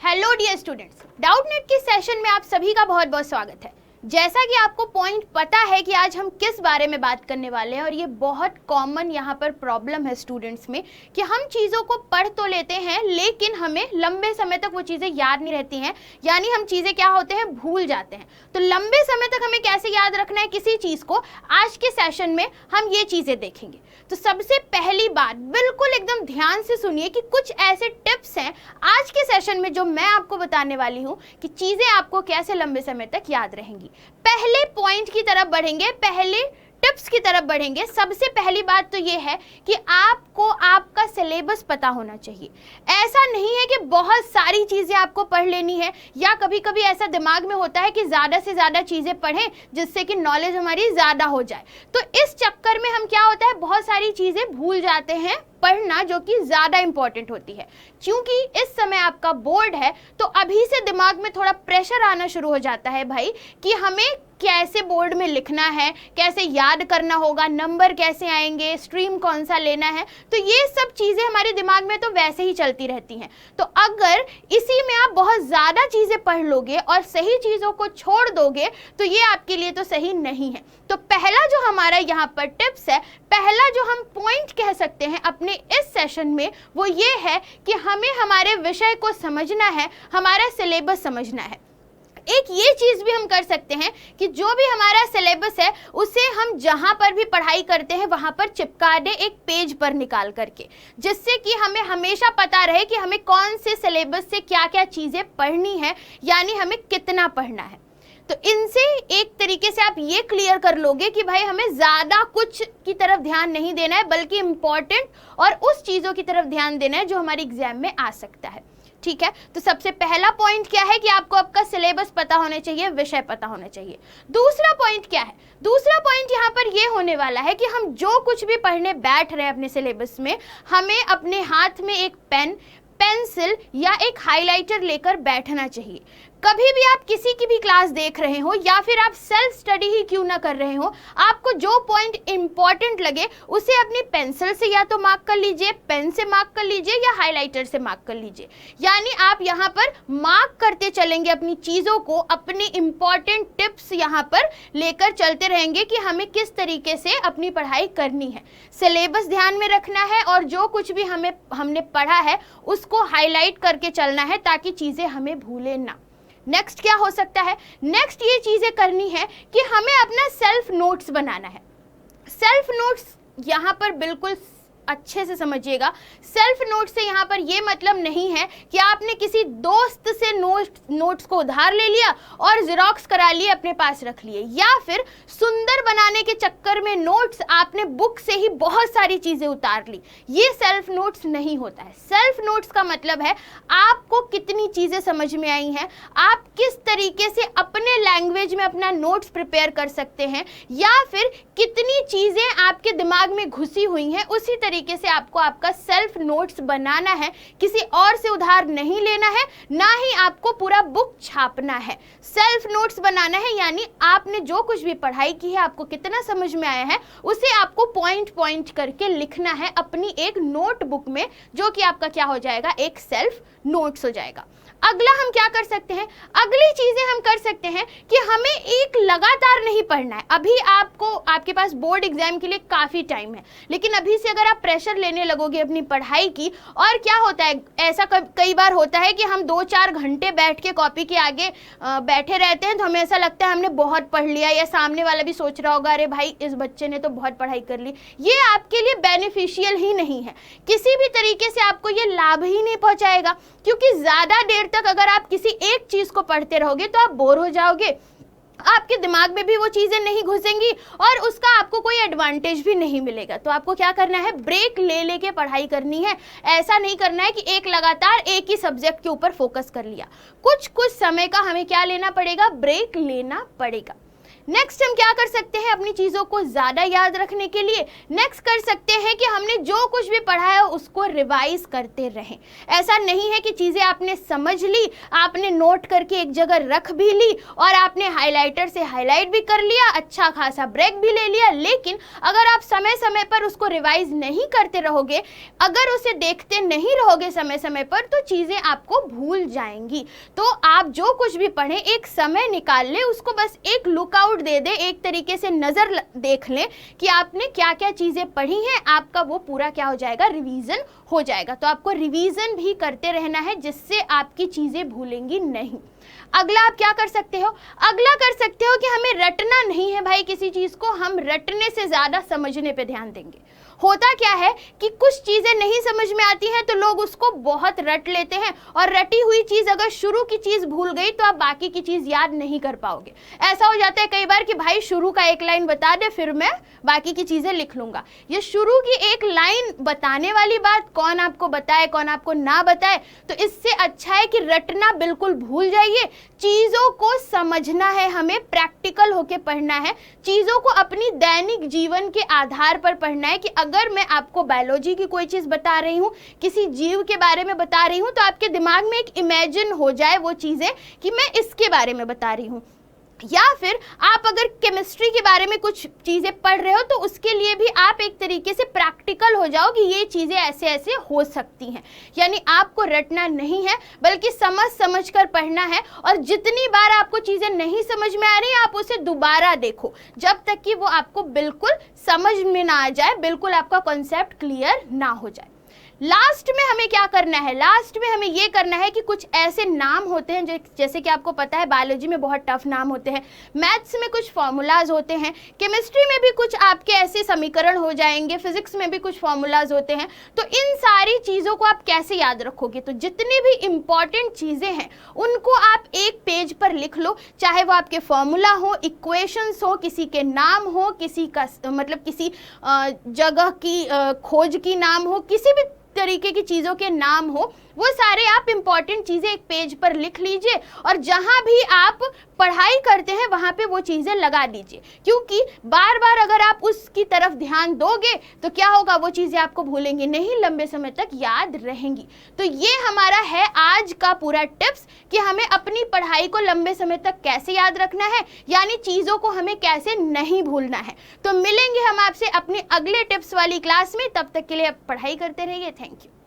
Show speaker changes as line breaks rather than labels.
Hello dear students, Doubtnut के session में आप सभी का बहुत बहुत स्वागत है। जैसा कि आपको पॉइंट पता है कि आज हम किस बारे में बात करने वाले हैं और ये बहुत कॉमन यहाँ पर प्रॉब्लम है स्टूडेंट्स में कि हम चीज़ों को पढ़ तो लेते हैं लेकिन हमें लंबे समय तक वो चीज़ें याद नहीं रहती हैं, यानी हम चीज़ें क्या होते हैं, भूल जाते हैं। तो लंबे समय तक हमें कैसे याद रखना है किसी चीज़ को, आज के सेशन में हम ये चीज़ें देखेंगे। तो सबसे पहली बात, बिल्कुल एकदम ध्यान से सुनिए कि कुछ ऐसे टिप्स हैं आज के सेशन में जो मैं आपको बताने वाली हूँ कि चीज़ें आपको कैसे लंबे समय तक याद रहेंगी। पहले पॉइंट की तरफ बढ़ेंगे, पहले टिप्स की तरफ बढ़ेंगे। सबसे पहली बात तो ये है कि आपको आपका सिलेबस पता होना चाहिए। ऐसा नहीं है कि बहुत सारी चीज़ें आपको पढ़ लेनी है, या कभी कभी ऐसा दिमाग में होता है कि ज़्यादा से ज़्यादा चीज़ें पढ़ें जिससे कि नॉलेज हमारी ज़्यादा हो जाए। तो इस चक्कर में हम क्या होता है, बहुत सारी चीज़ें भूल जाते हैं पढ़ना, जो कि ज़्यादा इंपॉर्टेंट होती है। क्योंकि इस समय आपका बोर्ड है तो अभी से दिमाग में थोड़ा प्रेशर आना शुरू हो जाता है भाई कि हमें कैसे बोर्ड में लिखना है, कैसे याद करना होगा, नंबर कैसे आएंगे, स्ट्रीम कौन सा लेना है। तो ये सब चीज़ें हमारे दिमाग में तो वैसे ही चलती रहती हैं। तो अगर इसी में आप बहुत ज़्यादा चीज़ें पढ़ लोगे और सही चीज़ों को छोड़ दोगे तो ये आपके लिए तो सही नहीं है। तो पहला जो हमारा यहाँ पर टिप्स है, पहला जो हम पॉइंट कह सकते हैं अपने इस सेशन में, वो ये है कि हमें हमारे विषय को समझना है, हमारा सिलेबस समझना है। एक ये चीज़ भी हम कर सकते हैं कि जो भी हमारा सिलेबस है उसे हम जहाँ पर भी पढ़ाई करते हैं वहाँ पर चिपका दें एक पेज पर निकाल करके, जिससे कि हमें हमेशा पता रहे कि हमें कौन से सिलेबस से क्या क्या चीज़ें पढ़नी है, यानी हमें कितना पढ़ना है। तो इनसे एक तरीके से आप ये क्लियर कर लोगे कि भाई हमें ज़्यादा कुछ की तरफ ध्यान नहीं देना है, बल्कि इम्पॉर्टेंट और उस चीज़ों की तरफ ध्यान देना है जो हमारे एग्जाम में आ सकता है। ठीक है, तो सबसे पहला पॉइंट क्या है कि आपको आपका सिलेबस पता होना चाहिए, विषय पता होना चाहिए। दूसरा पॉइंट क्या है, दूसरा पॉइंट यहाँ पर ये होने वाला है कि हम जो कुछ भी पढ़ने बैठ रहे हैं अपने सिलेबस में, हमें अपने हाथ में एक पेन, पेंसिल या एक हाइलाइटर लेकर बैठना चाहिए। कभी भी आप किसी की भी क्लास देख रहे हो या फिर आप सेल्फ स्टडी ही क्यों ना कर रहे हो, आपको जो पॉइंट इंपॉर्टेंट लगे उसे अपनी पेंसिल से या तो मार्क कर लीजिए, पेन से मार्क कर लीजिए या हाइलाइटर से मार्क कर लीजिए। यानी आप यहाँ पर मार्क करते चलेंगे अपनी चीज़ों को, अपनी इंपॉर्टेंट टिप्स यहाँ पर लेकर चलते रहेंगे कि हमें किस तरीके से अपनी पढ़ाई करनी है। सिलेबस ध्यान में रखना है और जो कुछ भी हमने पढ़ा है उसको हाईलाइट करके चलना है ताकि चीज़ें हमें भूले ना। नेक्स्ट क्या हो सकता है, नेक्स्ट ये चीज़ें करनी है कि हमें अपना सेल्फ नोट्स बनाना है। सेल्फ नोट्स यहाँ पर बिल्कुल अच्छे से समझिएगा। सेल्फ नोट से यहाँ पर ये मतलब नहीं है कि आपने किसी दोस्त से नोट्स को उधार ले लिया और जेरोक्स करा लिए अपने पास रख लिए, या फिर सुंदर बनाने के चक्कर में नोट्स आपने बुक से ही बहुत सारी चीज़ें उतार ली। ये सेल्फ नोट्स नहीं होता है। सेल्फ नोट्स का मतलब है आपको कितनी चीज़ें समझ में आई हैं, आप किस तरीके से अपने लैंग्वेज में अपना नोट्स प्रिपेयर कर सकते हैं, या फिर कितनी चीज़ें आपके दिमाग में घुसी हुई हैं, उसी तरीके से आपको आपका सेल्फ नोट्स बनाना है। किसी और से उधार नहीं लेना है, ना ही आपको पूरा बुक छापना है। सेल्फ नोट्स बनाना है, यानी आपने जो कुछ भी पढ़ाई की है, आपको कितना समझ में आया है, उसे आपको पॉइंट पॉइंट करके लिखना है अपनी एक नोटबुक में, जो कि आपका क्या हो जाएगा, एक सेल्फ नोट्स हो जाएगा। अगला हम क्या कर सकते हैं, अगली चीजें हम कर सकते हैं कि हमें एक लगातार नहीं पढ़ना है। अभी आपके पास बोर्ड एग्जाम के लिए काफी टाइम है, लेकिन अभी से अगर आप प्रेशर लेने लगोगे अपनी पढ़ाई की, और क्या होता है, ऐसा कई बार होता है कि हम 2-4 घंटे बैठ के कॉपी के आगे बैठे रहते हैं, तो हमें ऐसा लगता है हमने बहुत पढ़ लिया, या सामने वाला भी सोच रहा होगा अरे भाई इस बच्चे ने तो बहुत पढ़ाई कर ली। ये आपके लिए बेनिफिशियल ही नहीं है, किसी भी तरीके से आपको ये लाभ ही नहीं पहुंचाएगा, क्योंकि ज्यादा देर तक अगर आप किसी एक चीज को पढ़ते रहोगे तो आप बोर हो जाओगे, आपके दिमाग में भी वो चीजें नहीं घुसेंगी और उसका आपको कोई एडवांटेज भी नहीं मिलेगा। तो आपको क्या करना है, ब्रेक ले लेके पढ़ाई करनी है। ऐसा नहीं करना है कि एक लगातार एक ही सब्जेक्ट के ऊपर फोकस कर लिया। कुछ समय का हमें क्या लेना पड़ेगा, ब्रेक लेना पड़ेगा। नेक्स्ट हम क्या कर सकते हैं अपनी चीज़ों को ज़्यादा याद रखने के लिए? नेक्स्ट कर सकते हैं कि हमने जो कुछ भी पढ़ा है उसको रिवाइज करते रहें। ऐसा नहीं है कि चीज़ें आपने समझ ली, आपने नोट करके एक जगह रख भी ली और आपने हाइलाइटर से हाईलाइट भी कर लिया, अच्छा खासा ब्रेक भी ले लिया, लेकिन अगर आप समय समय पर उसको रिवाइज नहीं करते रहोगे, अगर उसे देखते नहीं रहोगे समय समय पर, तो चीज़ें आपको भूल जाएंगी। तो आप जो कुछ भी पढ़ें एक समय निकाल ले, उसको बस एक लुकआउट दे दे, एक तरीके से नज़र देख लें कि आपने क्या क्या चीज़ें पढ़ी हैं, आपका वो पूरा क्या हो जाएगा, रिवीजन हो जाएगा। तो आपको रिवीजन भी करते रहना है जिससे आपकी चीज़ें भूलेंगी नहीं। अगला आप क्या कर सकते हो? अगला कर सकते हो कि हमें रटना नहीं है भाई किसी चीज़ को, हम रटने से ज़्यादा समझने पे ध्यान देंगे। होता क्या है कि कुछ चीज़ें नहीं समझ में आती हैं तो लोग उसको बहुत रट लेते हैं, और रटी हुई चीज़ अगर शुरू की चीज़ भूल गई तो आप बाकी की चीज़ याद नहीं कर पाओगे। ऐसा हो जाता है कई बार कि भाई शुरू का एक लाइन बता दे, फिर मैं बाकी की चीज़ें लिख लूँगा। ये शुरू की एक लाइन बताने वाली बात कौन आपको बताए, कौन आपको ना बताए, तो इससे अच्छा है कि रटना बिल्कुल भूल जाइए। चीज़ों को समझना है, हमें प्रैक्टिकल होके पढ़ना है, चीज़ों को अपनी दैनिक जीवन के आधार पर पढ़ना है। कि अगर मैं आपको बायोलॉजी की कोई चीज़ बता रही हूँ, किसी जीव के बारे में बता रही हूँ, तो आपके दिमाग में एक इमेजिन हो जाए वो चीज़ें कि मैं इसके बारे में बता रही हूँ। या फिर आप अगर केमिस्ट्री के बारे में कुछ चीज़ें पढ़ रहे हो तो उसके लिए भी आप एक तरीके से प्रैक्टिकल हो जाओ कि ये चीज़ें ऐसे ऐसे हो सकती हैं। यानी आपको रटना नहीं है बल्कि समझ समझ कर पढ़ना है, और जितनी बार आपको चीज़ें नहीं समझ में आ रही आप उसे दोबारा देखो जब तक कि वो आपको बिल्कुल समझ में ना आ जाए, बिल्कुल आपका कॉन्सेप्ट क्लियर ना हो जाए। लास्ट में हमें क्या करना है? लास्ट में हमें ये करना है कि कुछ ऐसे नाम होते हैं जैसे कि आपको पता है बायोलॉजी में बहुत टफ नाम होते हैं, मैथ्स में कुछ फॉर्मूलाज होते हैं, केमिस्ट्री में भी कुछ आपके ऐसे समीकरण हो जाएंगे, फिजिक्स में भी कुछ फॉर्मूलाज होते हैं। तो इन सारी चीज़ों को आप कैसे याद रखोगे? तो जितनी भी इंपॉर्टेंट चीज़ें हैं उनको आप एक पेज पर लिख लो, चाहे वो आपके फॉर्मूला हो, इक्वेशंस हो, किसी के नाम हो, किसी का मतलब किसी जगह की खोज की नाम हो, किसी भी तरीके की चीज़ों के नाम हो, वो सारे आप इंपॉर्टेंट चीज़ें एक पेज पर लिख लीजिए, और जहाँ भी आप पढ़ाई करते हैं वहाँ पे वो चीज़ें लगा दीजिए। क्योंकि बार बार अगर आप उसकी तरफ ध्यान दोगे तो क्या होगा, वो चीज़ें आपको भूलेंगी नहीं, लंबे समय तक याद रहेंगी। तो ये हमारा है आज का पूरा टिप्स कि हमें अपनी पढ़ाई को लंबे समय तक कैसे याद रखना है, यानी चीज़ों को हमें कैसे नहीं भूलना है। तो मिलेंगे हम आपसे अपने अगले टिप्स वाली क्लास में, तब तक के लिए आप पढ़ाई करते रहिए। Thank you.